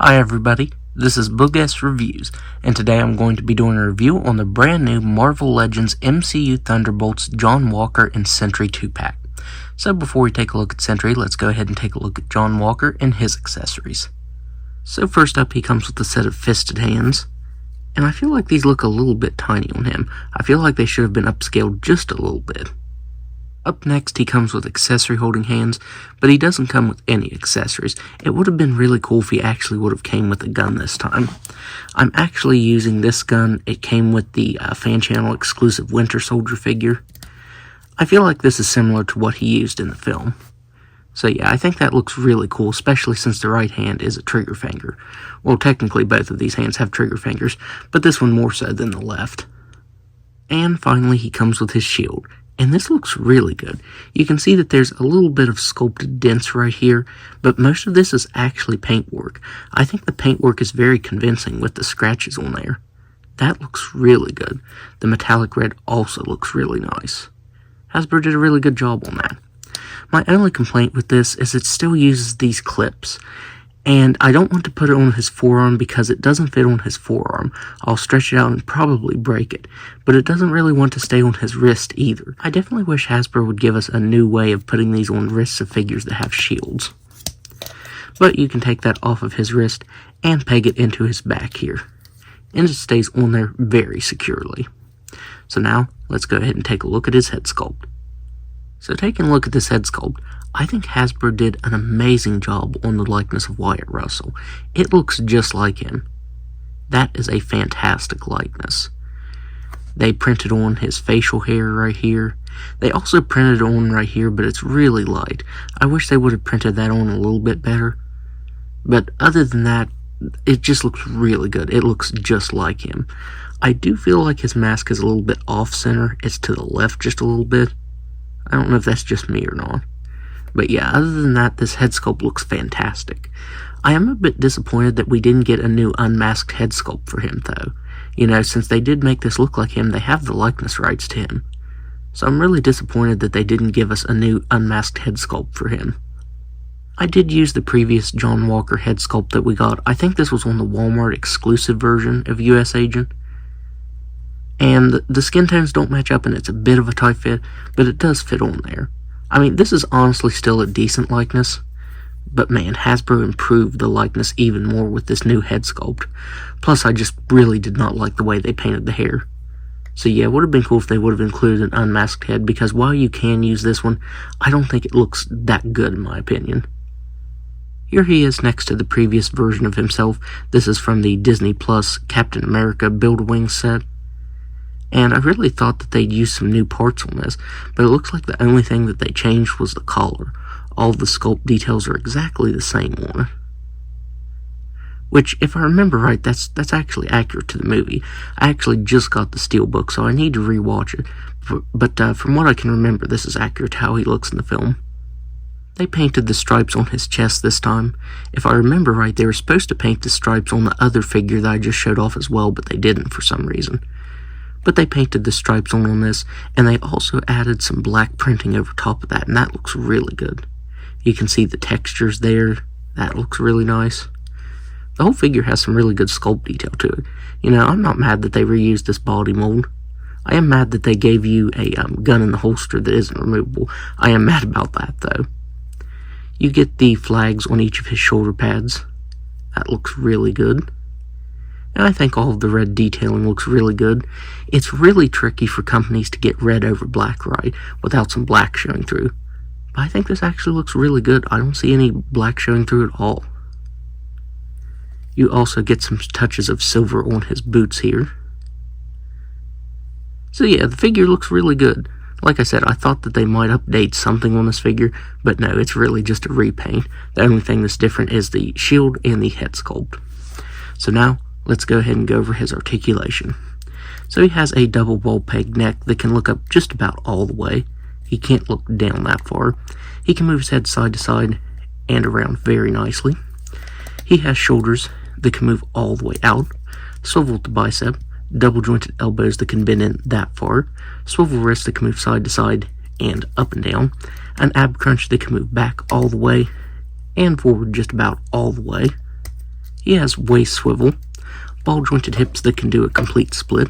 Hi everybody, this is Boogess Reviews, and today I'm going to be doing a review on the brand new Marvel Legends MCU Thunderbolts John Walker and Sentry 2-pack. So before we take a look at Sentry, let's go ahead and take a look at John Walker and his accessories. So first up, he comes with a set of fisted hands, and I feel like these look a little bit tiny on him. I feel like they should have been upscaled just a little bit. Up next, he comes with accessory holding hands, but he doesn't come with any accessories. It would have been really cool if he actually would have came with a gun this time. I'm actually using this gun. It came with the fan channel exclusive Winter Soldier figure. I feel like this is similar to what he used in the film. So yeah, I think that looks really cool, especially since the right hand is a trigger finger. Well, technically both of these hands have trigger fingers, but this one more so than the left. And finally, he comes with his shield. And this looks really good. You can see that there's a little bit of sculpted dents right here, but most of this is actually paintwork. I think the paintwork is very convincing with the scratches on there. That looks really good. The metallic red also looks really nice. Hasbro did a really good job on that. My only complaint with this is it still uses these clips. And I don't want to put it on his forearm because it doesn't fit on his forearm. I'll stretch it out and probably break it. But it doesn't really want to stay on his wrist either. I definitely wish Hasbro would give us a new way of putting these on wrists of figures that have shields. But you can take that off of his wrist and peg it into his back here. And it stays on there very securely. So now, let's go ahead and take a look at his head sculpt. So taking a look at this head sculpt, I think Hasbro did an amazing job on the likeness of Wyatt Russell. It looks just like him. That is a fantastic likeness. They printed on his facial hair right here. They also printed on right here, but it's really light. I wish they would have printed that on a little bit better. But other than that, it just looks really good. It looks just like him. I do feel like his mask is a little bit off-center. It's to the left just a little bit. I don't know if that's just me or not. But yeah, other than that, this head sculpt looks fantastic. I am a bit disappointed that we didn't get a new unmasked head sculpt for him, though. You know, since they did make this look like him, they have the likeness rights to him. So I'm really disappointed that they didn't give us a new unmasked head sculpt for him. I did use the previous John Walker head sculpt that we got. I think this was on the Walmart exclusive version of US Agent. And the skin tones don't match up and it's a bit of a tight fit, but it does fit on there. I mean, this is honestly still a decent likeness, but man, Hasbro improved the likeness even more with this new head sculpt. Plus, I just really did not like the way they painted the hair. So yeah, it would have been cool if they would have included an unmasked head, because while you can use this one, I don't think it looks that good in my opinion. Here he is next to the previous version of himself. This is from the Disney Plus Captain America Build-A-Wing set. And I really thought that they'd use some new parts on this, but it looks like the only thing that they changed was the collar. All of the sculpt details are exactly the same on it. Which, if I remember right, that's actually accurate to the movie. I actually just got the Steelbook, so I need to rewatch it. But from what I can remember, this is accurate to how he looks in the film. They painted the stripes on his chest this time. If I remember right, they were supposed to paint the stripes on the other figure that I just showed off as well, but they didn't for some reason. But they painted the stripes on this, and they also added some black printing over top of that, and that looks really good. You can see the textures there. That looks really nice. The whole figure has some really good sculpt detail to it. You know, I'm not mad that they reused this body mold. I am mad that they gave you a gun in the holster that isn't removable. I am mad about that, though. You get the flags on each of his shoulder pads. That looks really good. And I think all of the red detailing looks really good. It's really tricky for companies to get red over black right, without some black showing through. But I think this actually looks really good. I don't see any black showing through at all. You also get some touches of silver on his boots here. So yeah, the figure looks really good. Like I said, I thought that they might update something on this figure, but no, it's really just a repaint. The only thing that's different is the shield and the head sculpt. So now, let's go ahead and go over his articulation. So he has a double ball peg neck that can look up just about all the way. He can't look down that far. He can move his head side to side and around very nicely. He has shoulders that can move all the way out, swivel at the bicep, double jointed elbows that can bend in that far, swivel wrists that can move side to side and up and down, an ab crunch that can move back all the way and forward just about all the way. He has waist swivel, ball jointed hips that can do a complete split.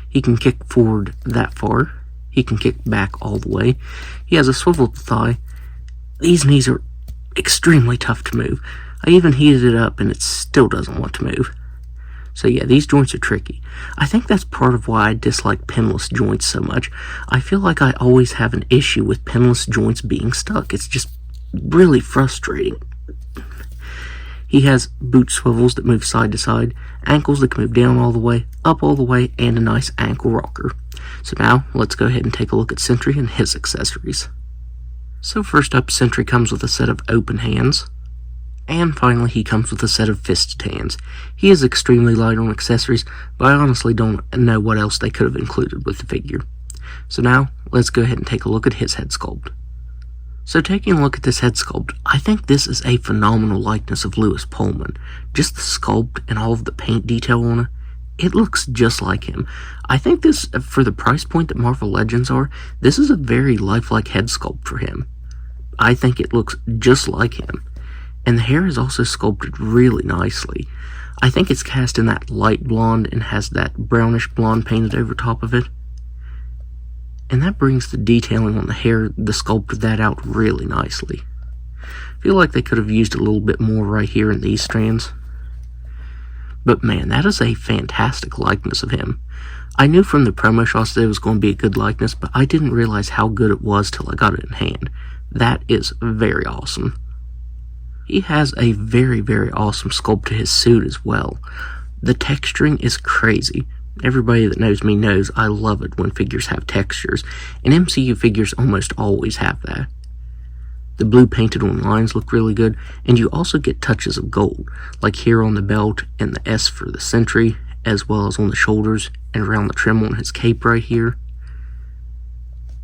He can kick forward that far. He can kick back all the way. He has a swivel at the thigh. These knees are extremely tough to move. I even heated it up and it still doesn't want to move. So yeah, these joints are tricky. I think that's part of why I dislike pinless joints so much. I feel like I always have an issue with pinless joints being stuck. It's just really frustrating. He has boot swivels that move side to side, ankles that can move down all the way, up all the way, and a nice ankle rocker. So now, let's go ahead and take a look at Sentry and his accessories. So first up, Sentry comes with a set of open hands. And finally, he comes with a set of fisted hands. He is extremely light on accessories, but I honestly don't know what else they could have included with the figure. So now, let's go ahead and take a look at his head sculpt. So taking a look at this head sculpt, I think this is a phenomenal likeness of Lewis Pullman. Just the sculpt and all of the paint detail on it, it looks just like him. I think this, for the price point that Marvel Legends are, this is a very lifelike head sculpt for him. I think it looks just like him. And the hair is also sculpted really nicely. I think it's cast in that light blonde and has that brownish blonde painted over top of it. And that brings the detailing on the hair, the sculpt of that out really nicely. I feel like they could have used a little bit more right here in these strands. But man, that is a fantastic likeness of him. I knew from the promo shots that it was going to be a good likeness, but I didn't realize how good it was till I got it in hand. That is very awesome. He has a very, very awesome sculpt to his suit as well. The texturing is crazy. Everybody that knows me knows I love it when figures have textures, and MCU figures almost always have that. The blue painted on lines look really good, and you also get touches of gold, like here on the belt and the S for the Sentry, as well as on the shoulders and around the trim on his cape right here.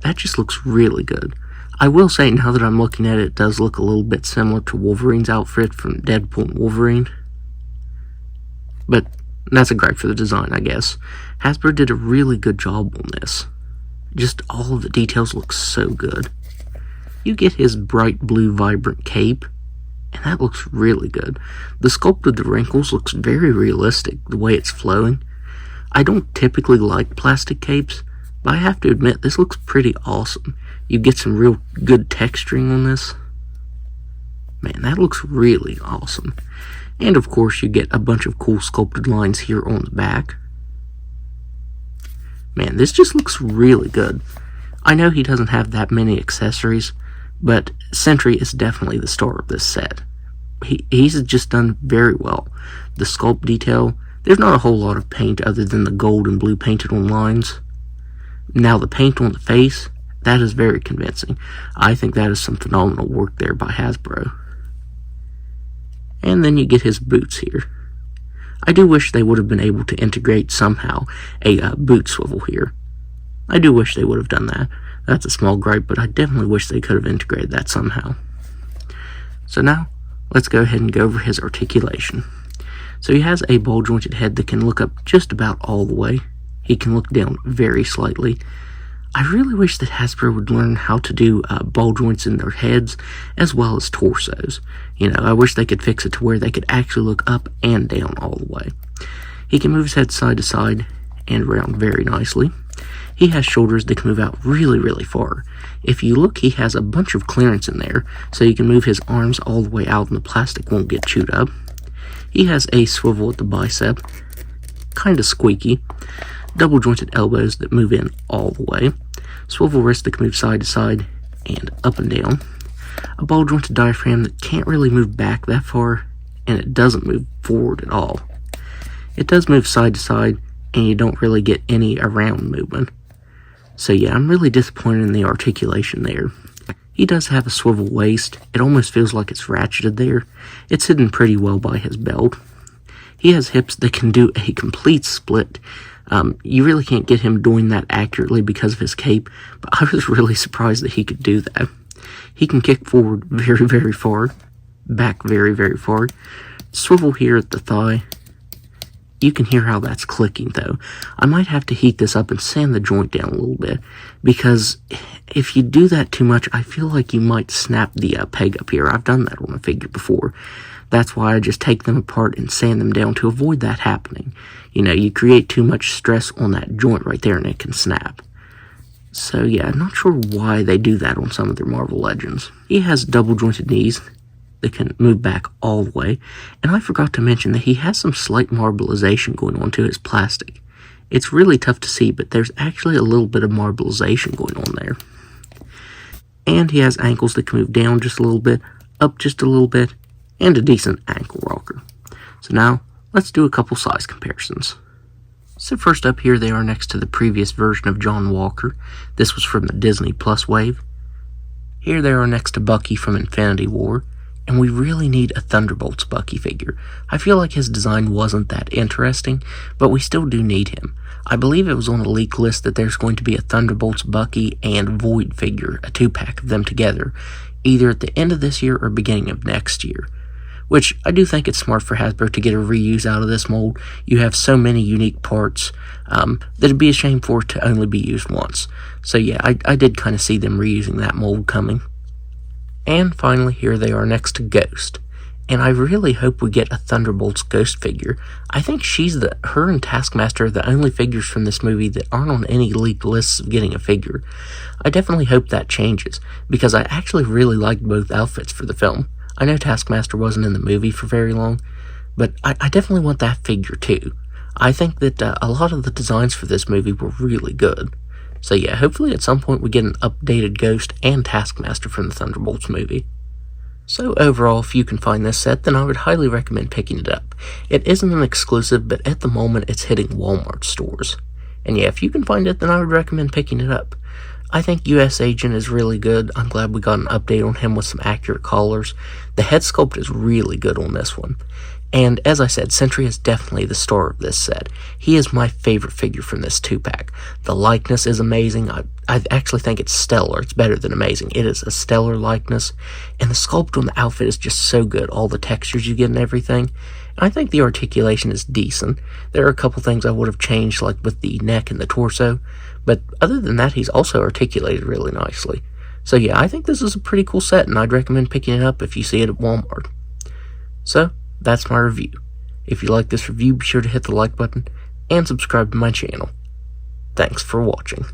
That just looks really good. I will say, now that I'm looking at it, it does look a little bit similar to Wolverine's outfit from Deadpool and Wolverine. But that's a gripe for the design, I guess. Hasbro did a really good job on this. Just all of the details look so good. You get his bright blue vibrant cape, and that looks really good. The sculpt of the wrinkles looks very realistic, the way it's flowing. I don't typically like plastic capes, but I have to admit, this looks pretty awesome. You get some real good texturing on this. Man, that looks really awesome. And of course, you get a bunch of cool sculpted lines here on the back. Man, this just looks really good. I know he doesn't have that many accessories, but Sentry is definitely the star of this set. He's just done very well. The sculpt detail, there's not a whole lot of paint other than the gold and blue painted on lines. Now the paint on the face, that is very convincing. I think that is some phenomenal work there by Hasbro. And then you get his boots here. I do wish they would have been able to integrate somehow a boot swivel here. I do wish they would have done that. That's a small gripe, but I definitely wish they could have integrated that somehow. So now, let's go ahead and go over his articulation. So he has a ball jointed head that can look up just about all the way. He can look down very slightly. I really wish that Hasbro would learn how to do ball joints in their heads as well as torsos. You know, I wish they could fix it to where they could actually look up and down all the way. He can move his head side to side and around very nicely. He has shoulders that can move out really, really far. If you look, he has a bunch of clearance in there, so you can move his arms all the way out and the plastic won't get chewed up. He has a swivel at the bicep, kind of squeaky. Double jointed elbows that move in all the way. Swivel wrists that can move side to side and up and down. A ball jointed diaphragm that can't really move back that far, and it doesn't move forward at all. It does move side to side, and you don't really get any around movement. So yeah, I'm really disappointed in the articulation there. He does have a swivel waist. It almost feels like it's ratcheted there. It's hidden pretty well by his belt. He has hips that can do a complete split. You really can't get him doing that accurately because of his cape, but I was really surprised that he could do that. He can kick forward very, very far, back very, very far, swivel here at the thigh, You can hear how that's clicking though. I might have to heat this up and sand the joint down a little bit, because if you do that too much, I feel like you might snap the peg up here. I've done that on a figure before. That's why I just take them apart and sand them down to avoid that happening. You know, you create too much stress on that joint right there and it can snap. So yeah, I'm not sure why they do that on some of their Marvel Legends. He has double jointed knees that can move back all the way, and I forgot to mention that he has some slight marbleization going on to his plastic. It's really tough to see, but there's actually a little bit of marbleization going on there. And he has ankles that can move down just a little bit, up just a little bit, and a decent ankle rocker. So now, let's do a couple size comparisons. So first up, here they are next to the previous version of John Walker. This was from the Disney Plus wave. Here they are next to Bucky from Infinity War. And we really need a Thunderbolts Bucky figure. I feel like his design wasn't that interesting, but we still do need him. I believe it was on a leak list that there's going to be a Thunderbolts Bucky and Void figure, a 2-pack of them together, either at the end of this year or beginning of next year. Which, I do think it's smart for Hasbro to get a reuse out of this mold. You have so many unique parts that it'd be a shame for it to only be used once. So yeah, I did kind of see them reusing that mold coming. And finally, here they are next to Ghost. And I really hope we get a Thunderbolts Ghost figure. I think her and Taskmaster are the only figures from this movie that aren't on any leaked lists of getting a figure. I definitely hope that changes, because I actually really liked both outfits for the film. I know Taskmaster wasn't in the movie for very long, but I definitely want that figure too. I think that a lot of the designs for this movie were really good. So yeah, hopefully at some point we get an updated Ghost and Taskmaster from the Thunderbolts movie. So overall, if you can find this set, then I would highly recommend picking it up. It isn't an exclusive, but at the moment it's hitting Walmart stores. And yeah, if you can find it, then I would recommend picking it up. I think US Agent is really good. I'm glad we got an update on him with some accurate collars. The head sculpt is really good on this one. And as I said, Sentry is definitely the star of this set. He is my favorite figure from this 2-pack. The likeness is amazing. I actually think it's stellar. It's better than amazing. It is a stellar likeness. And the sculpt on the outfit is just so good. All the textures you get and everything. And I think the articulation is decent. There are a couple things I would have changed, like with the neck and the torso. But other than that, he's also articulated really nicely. So yeah, I think this is a pretty cool set, and I'd recommend picking it up if you see it at Walmart. So, that's my review. If you like this review, be sure to hit the like button and subscribe to my channel. Thanks for watching.